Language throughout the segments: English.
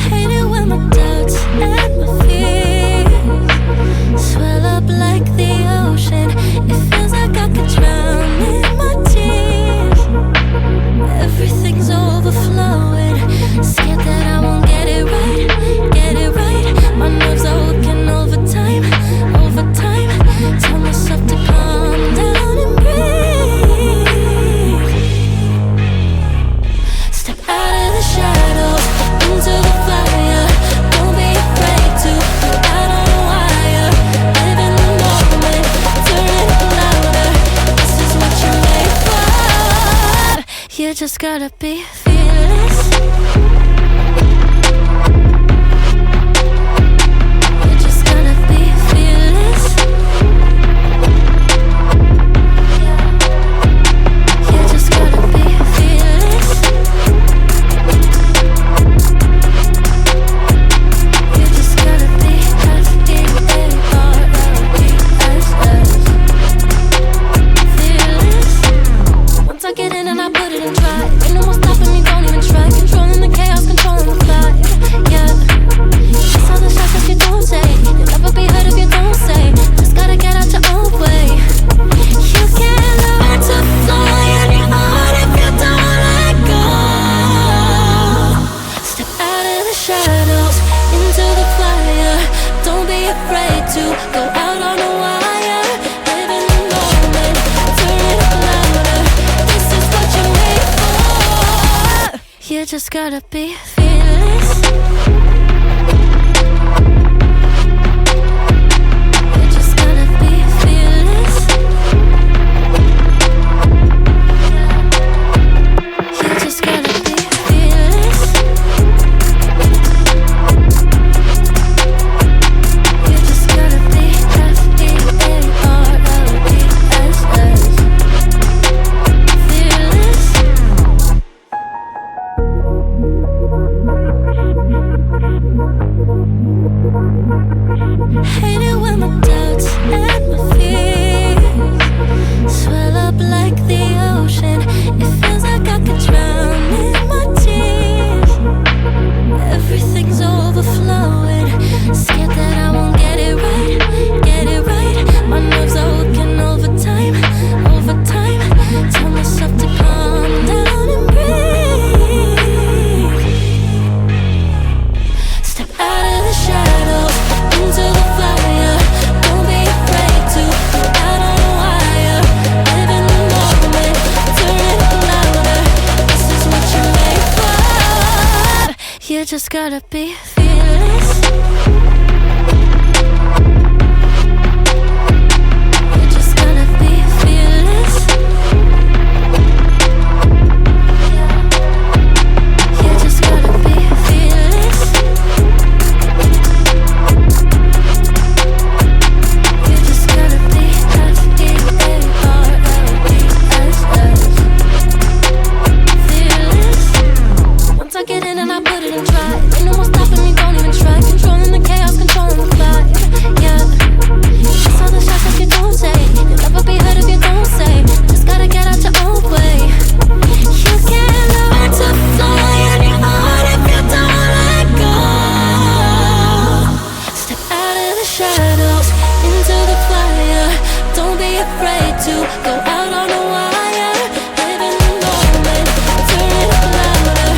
Hate it when my doubts and my fears swell up like the ocean. It feels like I could drown in my tears. Everything's overflowing. Scared that I won't get it right, get it right. My nerves are working overtime, overtime. Tell myself to calm down and breathe. Step out of the shadows, into the fire. Don't be afraid to go out on a wire. Live in the moment, turn it up louder. This is what you're made for. You just gotta be fearless. You just gotta be fearless. You just gotta be fearless. You just gotta be F-E-A-R-L-E-S-S. Fearless. Once I get in and I put it in drive, ain't no more stopping me, don't even try. Controlling the chaos, controlling the vibe. Yeah. That's all the shots that you don't take. You'll never be heard if you don't say. Just gotta get out your own way. You can't learn to fly on your heart if you don't let go. Step out of the shadows, into the fire. Don't be afraid to go out on a wire. Live in the moment, turn it up louder. This is what you're made for. You just gotta be fearless. You just gotta be fearless. You just gotta be fearless. You just gotta be F-E-A-R-L-E-S-S. Fearless. Hate it when my doubts and my fears swell up like the ocean. It feels like I could drown in my tears. Everything's overflowing. Scared that I won't get it right, get it right. My nerves are working overtime, overtime. Tell myself to calm down and breathe. Step out of the shadows, into the fire. Don't be afraid to go out on a wire. Live in the moment, turn it up louder. This is what you're made for. You just gotta be fearless. You just gotta be fearless. You just gotta be fearless. You just gotta be F-E-A-R-L-E-S-S. Fearless. Once I get in and I put it in drive, ain't no more stopping me, don't even try. Controlling the chaos, controlling the vibe. Yeah. That's all the shots that you don't take. You'll never be heard if you don't say. Just gotta get out your own way. You can't learn to fly on your heart if you don't let go. Step out of the shadows, into the fire. Don't be afraid to go out on a wire. Live in the moment, turn it up louder.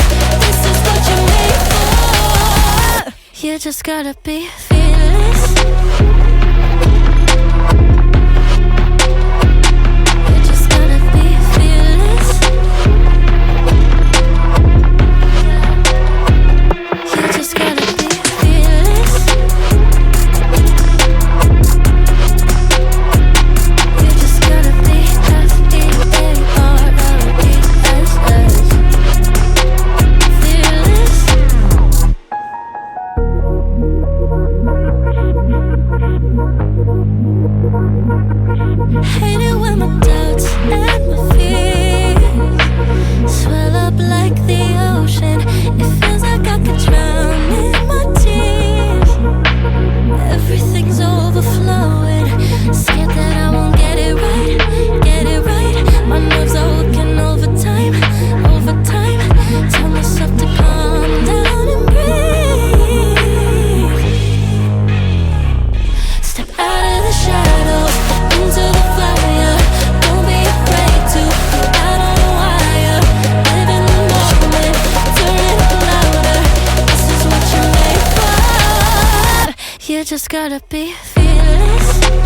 This is what you're made for. You just gotta be fearless. You just gotta be fearless. You just gotta be fearless. You just gotta be F-E-A-R-L-E-S-S. Fearless. you just gotta be fearless.